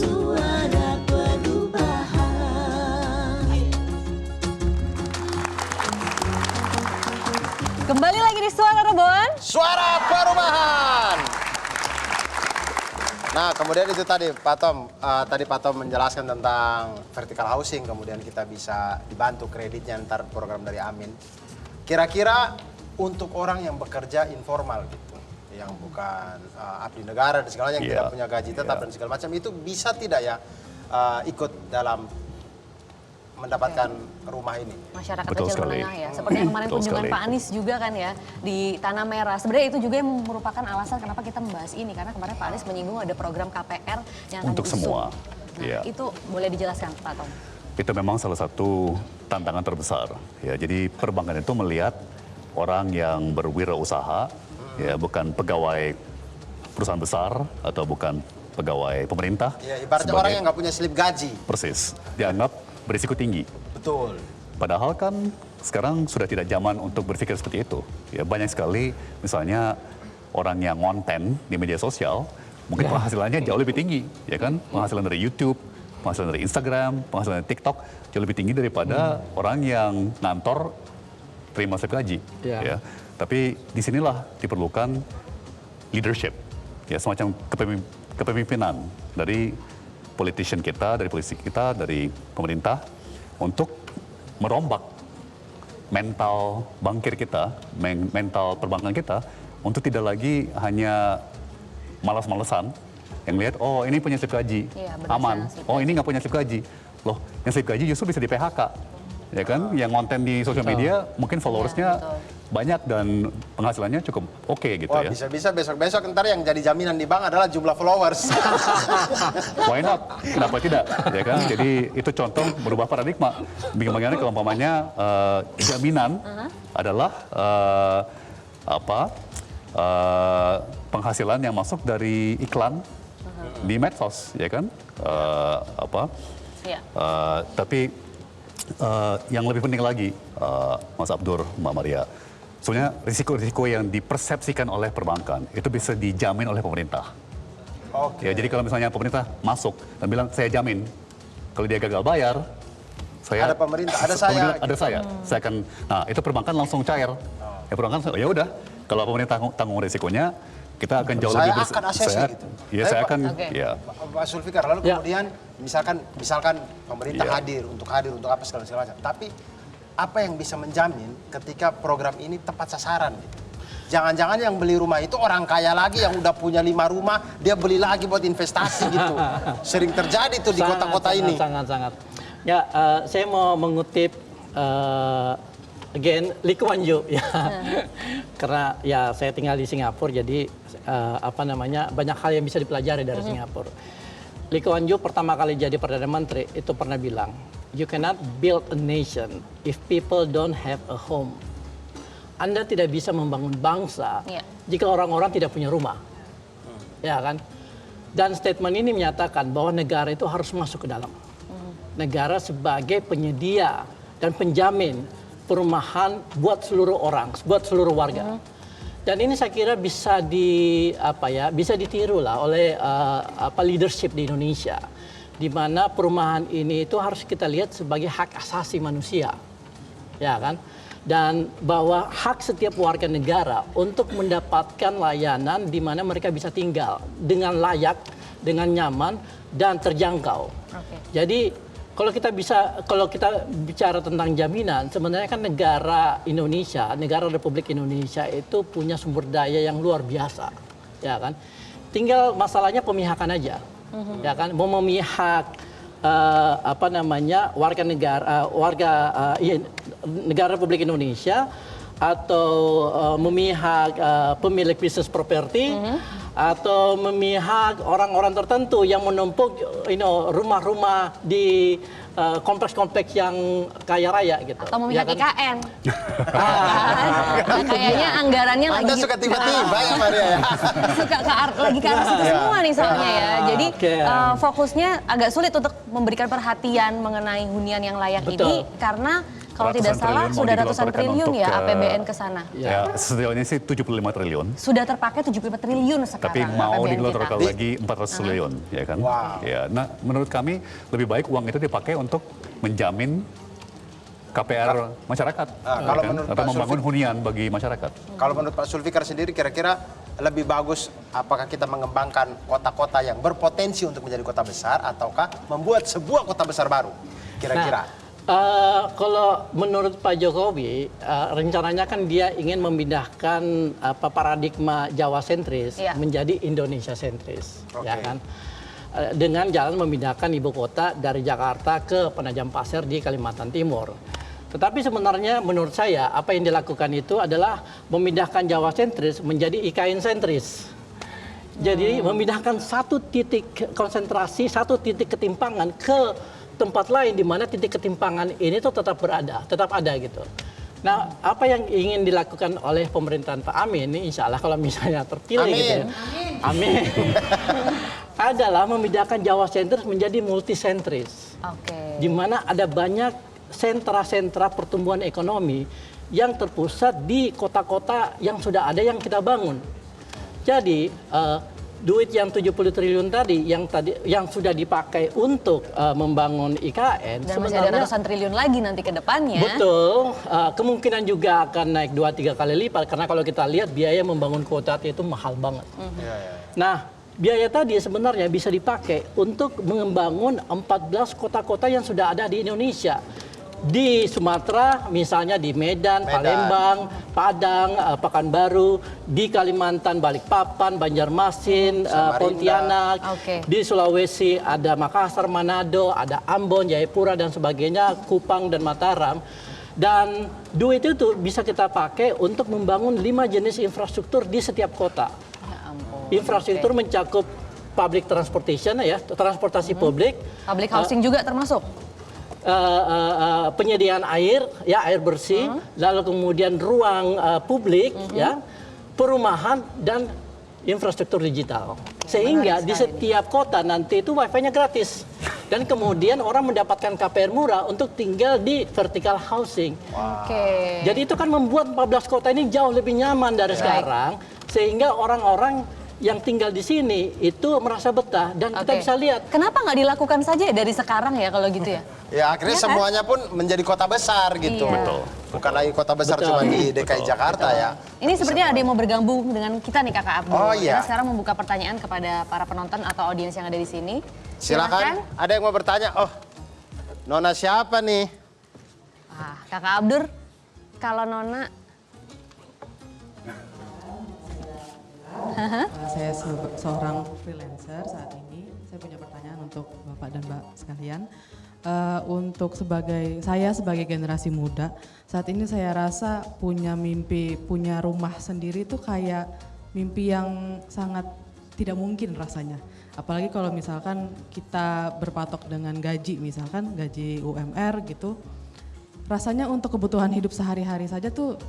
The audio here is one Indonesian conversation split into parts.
Suara Perubahan. Kembali lagi di Suara Perubahan. Suara Perubahan. Nah, kemudian itu tadi Pak Tom menjelaskan tentang vertical housing, kemudian kita bisa dibantu kreditnya ntar program dari Amin. Kira-kira untuk orang yang bekerja informal gitu, yang bukan abdi negara dan segala yang tidak punya gaji tetap dan segala macam, itu bisa tidak ya ikut dalam mendapatkan rumah ini? Masyarakat Betul kecil sekali. menengah ya. Seperti yang kemarin Betul kunjungan sekali. Pak Anies juga kan ya di Tanah Merah. Sebenarnya itu juga yang merupakan alasan kenapa kita membahas ini. Karena kemarin Pak Anies menyinggung ada program KPR yang akan Untuk diusung. semua. Nah, Iya. itu boleh dijelaskan Pak Tom? Itu memang salah satu tantangan terbesar. Ya, jadi perbankan itu melihat orang yang berwirausaha, ya bukan pegawai perusahaan besar atau bukan pegawai pemerintah. Ya, ibaratnya orang yang nggak punya slip gaji. Persis, dianggap berisiko tinggi. Betul. Padahal kan sekarang sudah tidak zaman untuk berpikir seperti itu. Ya, banyak sekali misalnya orang yang konten di media sosial, mungkin penghasilannya jauh lebih tinggi, ya kan? Penghasilan dari YouTube, penghasilan dari Instagram, penghasilan dari TikTok jauh lebih tinggi daripada orang yang ngantor terima slip gaji. Ya. Tapi disinilah diperlukan leadership, ya semacam kepemimpinan dari politician kita, dari polisi kita, dari pemerintah untuk merombak mental bankir kita, mental perbankan kita untuk tidak lagi hanya malas-malesan yang lihat, oh ini punya slip gaji, aman, oh ini nggak punya slip gaji, loh yang slip gaji justru bisa di PHK, ya kan? Yang konten di sosial media mungkin followersnya banyak dan penghasilannya cukup oke gitu. Wah, ya. bisa-bisa besok-besok ntar yang jadi jaminan di bank adalah jumlah followers. Why not? Kenapa tidak? Ya kan? Jadi itu contoh berubah paradigma. Bagaimana kalau umpamanya jaminan adalah penghasilan yang masuk dari iklan di medsos, ya kan? Tapi yang lebih penting lagi, Mas Abdur, Mbak Maria, sebenarnya risiko-risiko yang dipersepsikan oleh perbankan itu bisa dijamin oleh pemerintah. Ya, jadi kalau misalnya pemerintah masuk dan bilang saya jamin kalau dia gagal bayar, saya Ada pemerintah, ada saya. ada saya akan, nah itu perbankan langsung cair. Ya perbankan, ya udah, kalau pemerintah tanggung risikonya, kita akan jauh lebih Saya akan ACC gitu. Ya, saya akan, ya. Pak Zulfikar, lalu kemudian misalkan pemerintah hadir untuk apa segala macam. Tapi apa yang bisa menjamin ketika program ini tepat sasaran gitu? Jangan-jangan yang beli rumah itu orang kaya lagi yang udah punya 5 rumah, dia beli lagi buat investasi gitu. Sering terjadi tuh di kota-kota ini. Sangat-sangat. Ya, saya mau mengutip again Lee Kuan Yew ya. Karena ya saya tinggal di Singapura, jadi banyak hal yang bisa dipelajari dari Singapura. Lee Kuan Yew pertama kali jadi Perdana Menteri itu pernah bilang, you cannot build a nation if people don't have a home. Anda tidak bisa membangun bangsa jika orang-orang tidak punya rumah. Ya kan? Dan statement ini menyatakan bahwa negara itu harus masuk ke dalam. Negara sebagai penyedia dan penjamin perumahan buat seluruh orang, buat seluruh warga. Dan ini saya kira bisa bisa ditiru lah oleh leadership di Indonesia, di mana perumahan ini itu harus kita lihat sebagai hak asasi manusia, ya kan? Dan bahwa hak setiap warga negara untuk mendapatkan layanan di mana mereka bisa tinggal dengan layak, dengan nyaman dan terjangkau. Jadi kalau kita bicara tentang jaminan, sebenarnya kan negara Republik Indonesia itu punya sumber daya yang luar biasa, ya kan? Tinggal masalahnya pemihakan aja, ya kan? Mau memihak warga negara Republik Indonesia atau memihak pemilik bisnis properti atau memihak orang-orang tertentu yang menumpuk rumah-rumah di kompleks-kompleks yang kaya raya gitu. Atau memihak IKN. Kayaknya anggarannya Anda lagi suka tiba-tiba ya Maria ya. suka lagi ke arah situ semua nih soalnya ya. Jadi fokusnya agak sulit untuk memberikan perhatian mengenai hunian yang layak ini karena Kalau tidak salah mau sudah ratusan digelontorkan triliun untuk, ya APBN ke sana. Ya, sejauh ini sih 75 triliun. Sudah terpakai 75 triliun sekarang. Tapi mau APBN digelontorkan kita. lagi 400 triliun, ya kan? Wow. Ya, nah menurut kami lebih baik uang itu dipakai untuk menjamin KPR masyarakat, kalau kan? menurut Atau Pak membangun hunian bagi masyarakat. Kalau menurut Pak Sulfikar sendiri kira-kira lebih bagus apakah kita mengembangkan kota-kota yang berpotensi untuk menjadi kota besar ataukah membuat sebuah kota besar baru? Kira-kira. Kalau menurut Pak Jokowi, rencananya kan dia ingin memindahkan paradigma Jawa sentris Iya. menjadi Indonesia sentris, ya Oke. kan? Dengan jalan memindahkan ibu kota dari Jakarta ke Penajam Pasir di Kalimantan Timur. Tetapi sebenarnya menurut saya apa yang dilakukan itu adalah memindahkan Jawa sentris menjadi IKN sentris. Jadi memindahkan satu titik konsentrasi, satu titik ketimpangan ke tempat lain di mana titik ketimpangan ini tuh tetap ada gitu. Nah, apa yang ingin dilakukan oleh pemerintahan Pak Amin ini insya Allah kalau misalnya terpilih gitu ya. Amin. Adalah memindahkan Jawa sentris menjadi multisentris. Oke. Di mana ada banyak sentra-sentra pertumbuhan ekonomi yang terpusat di kota-kota yang sudah ada yang kita bangun. Jadi duit yang 70 triliun tadi yang sudah dipakai untuk membangun IKN Dan masih ada ratusan triliun lagi nanti ke depannya. betul, kemungkinan juga akan naik 2-3 kali lipat karena kalau kita lihat biaya membangun kota itu mahal banget. Nah, biaya tadi sebenarnya bisa dipakai untuk membangun 14 kota-kota yang sudah ada di Indonesia. Di Sumatera, misalnya di Medan, Palembang, Padang, Pekanbaru, di Kalimantan, Balikpapan, Banjarmasin, Pontianak, di Sulawesi ada Makassar, Manado, ada Ambon, Jayapura dan sebagainya, Kupang dan Mataram. Dan duit itu bisa kita pakai untuk membangun 5 jenis infrastruktur di setiap kota. Infrastruktur mencakup public transportation ya, transportasi publik. Public housing juga termasuk. Penyediaan air, ya air bersih, lalu kemudian ruang publik, ya, perumahan dan infrastruktur digital. Sehingga di setiap kota nanti itu wifi-nya gratis. Dan kemudian orang mendapatkan KPR murah untuk tinggal di vertical housing. Oke. Jadi itu kan membuat 14 kota ini jauh lebih nyaman dari sekarang, sehingga orang-orang yang tinggal di sini itu merasa betah dan kita bisa lihat. Kenapa nggak dilakukan saja ya dari sekarang ya kalau gitu ya? Ya akhirnya Ya kan? semuanya pun menjadi kota besar gitu. Iya. Betul. Bukan lagi kota besar cuma di DKI Jakarta ya. Ini sepertinya ada yang mau bergabung dengan kita nih Kakak Abdul. Oh, iya. Kita sekarang membuka pertanyaan kepada para penonton atau audiens yang ada di sini. Silakan. Ada yang mau bertanya? Oh, Nona siapa nih? Kakak Abdur, kalau Nona Saya seorang freelancer saat ini. Saya punya pertanyaan untuk Bapak dan Mbak sekalian. Saya sebagai generasi muda, saat ini saya rasa punya mimpi, punya rumah sendiri itu kayak mimpi yang sangat tidak mungkin rasanya. Apalagi kalau misalkan kita berpatok dengan gaji, misalkan gaji UMR gitu. Rasanya untuk kebutuhan hidup sehari-hari saja tuh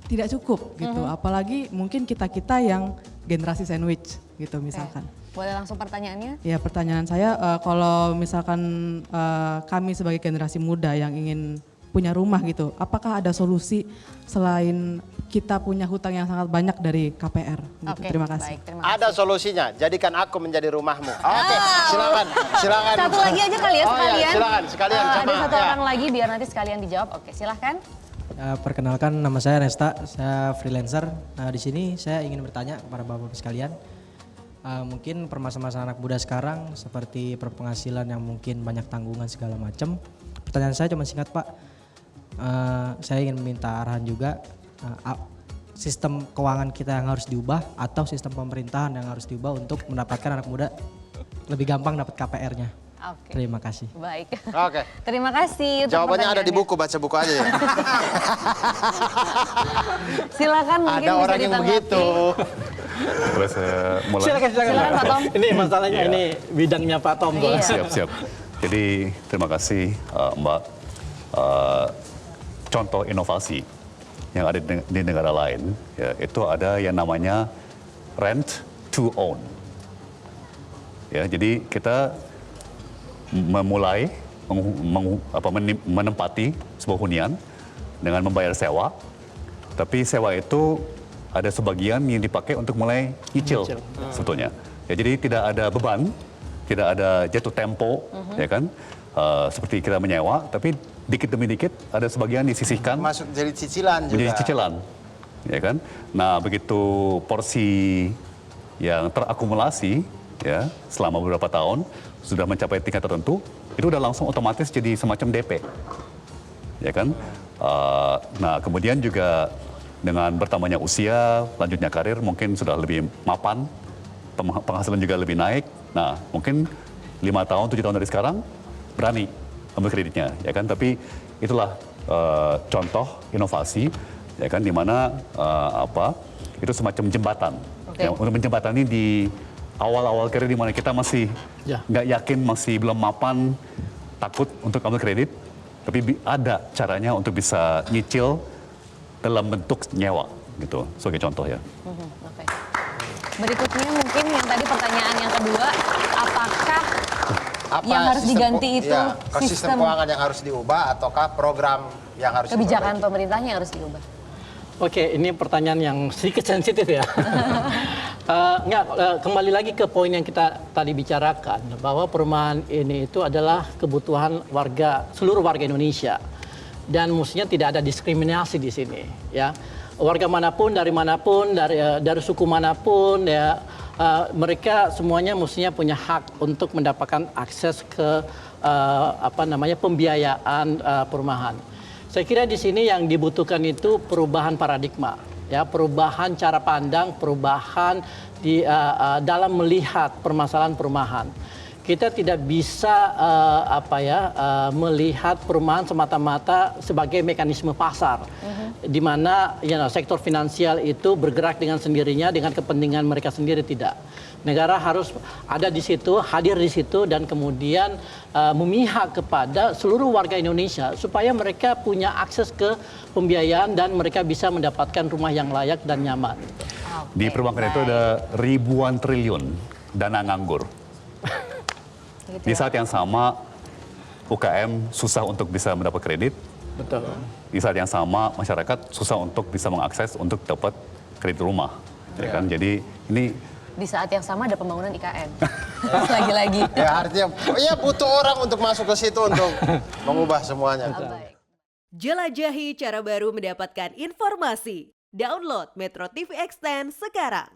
tidak cukup gitu, apalagi mungkin kita-kita yang generasi sandwich gitu misalkan. boleh langsung pertanyaannya? Ya pertanyaan saya, kalau misalkan kami sebagai generasi muda yang ingin punya rumah gitu, apakah ada solusi selain kita punya hutang yang sangat banyak dari KPR? Gitu. Terima kasih. Baik, terima kasih. Ada solusinya, jadikan aku menjadi rumahmu. Oke, silakan. Satu lagi aja kali ya Oh, sekalian. iya, silakan sekalian Ada sama, satu ya. orang lagi biar nanti sekalian dijawab. Oke, silahkan. Perkenalkan, nama saya Resta, saya freelancer. Nah, di sini saya ingin bertanya kepada Bapak sekalian, mungkin permasalahan anak muda sekarang seperti perpenghasilan yang mungkin banyak tanggungan segala macam. Pertanyaan saya cuma singkat Pak, saya ingin meminta arahan juga, sistem keuangan kita yang harus diubah atau sistem pemerintahan yang harus diubah untuk mendapatkan anak muda lebih gampang dapat KPR-nya. Oke. Terima kasih. Baik. Oke. Terima kasih. untuk Jawabannya ada di pertanyaannya. buku, baca buku aja ya. Silakan mungkin Ada bisa orang yang ditanggapi. begitu. Boleh saya mulai? Silakan Silakan, Pak Tom. Ini masalahnya Iya. ini bidangnya Pak Tom. Iya. Siap. Jadi terima kasih Mbak. Contoh inovasi yang ada di negara lain, ya, itu ada yang namanya rent to own. Ya, jadi kita memulai menempati sebuah hunian dengan membayar sewa, tapi sewa itu ada sebagian yang dipakai untuk mulai nyicil sebetulnya. Ya, jadi tidak ada beban, tidak ada jatuh tempo, ya kan? Seperti kita menyewa, tapi dikit demi dikit ada sebagian disisihkan Masuk jadi cicilan juga. menjadi cicilan, ya kan? Nah, begitu porsi yang terakumulasi ya selama beberapa tahun sudah mencapai tingkat tertentu, itu udah langsung otomatis jadi semacam DP, ya kan? Nah, kemudian juga dengan bertambahnya usia, lanjutnya karir mungkin sudah lebih mapan, penghasilan juga lebih naik. Nah, mungkin 5 tahun, 7 tahun dari sekarang berani ambil kreditnya, ya kan? Tapi itulah contoh inovasi, ya kan? Di mana itu semacam jembatan. Oke. Ya, untuk menjembatani di awal-awal karir di mana kita masih nggak yakin, masih belum mapan, takut untuk ambil kredit, tapi ada caranya untuk bisa nyicil dalam bentuk nyewa, gitu. Sebagai contoh ya. Oke. Berikutnya mungkin yang tadi pertanyaan yang kedua, apakah Apa yang harus diganti itu sistem keuangan yang harus diubah ataukah program yang harus kebijakan pemerintahnya yang harus diubah? Oke, ini pertanyaan yang sedikit sensitif ya. Kembali lagi ke poin yang kita tadi bicarakan, bahwa perumahan ini itu adalah kebutuhan seluruh warga Indonesia. Dan mestinya tidak ada diskriminasi di sini, ya. Warga manapun, dari suku manapun, ya, mereka semuanya mestinya punya hak untuk mendapatkan akses ke pembiayaan perumahan. Saya kira di sini yang dibutuhkan itu perubahan paradigma, ya, perubahan cara pandang, perubahan dalam melihat permasalahan perumahan. Kita tidak bisa melihat perumahan semata-mata sebagai mekanisme pasar, di mana sektor finansial itu bergerak dengan sendirinya dengan kepentingan mereka sendiri, tidak. Negara harus ada di situ, hadir di situ, dan kemudian memihak kepada seluruh warga Indonesia supaya mereka punya akses ke pembiayaan dan mereka bisa mendapatkan rumah yang layak dan nyaman. Di perbankan itu ada ribuan triliun dana nganggur. Di saat yang sama, UKM susah untuk bisa mendapat kredit. Betul. Di saat yang sama, masyarakat susah untuk bisa mengakses untuk dapat kredit rumah. Ya kan? Jadi ini Di saat yang sama ada pembangunan IKN. Lagi-lagi. Ya artinya ya butuh orang untuk masuk ke situ untuk mengubah semuanya. Baik. Jelajahi cara baru mendapatkan informasi. Download Metro TV Extend sekarang.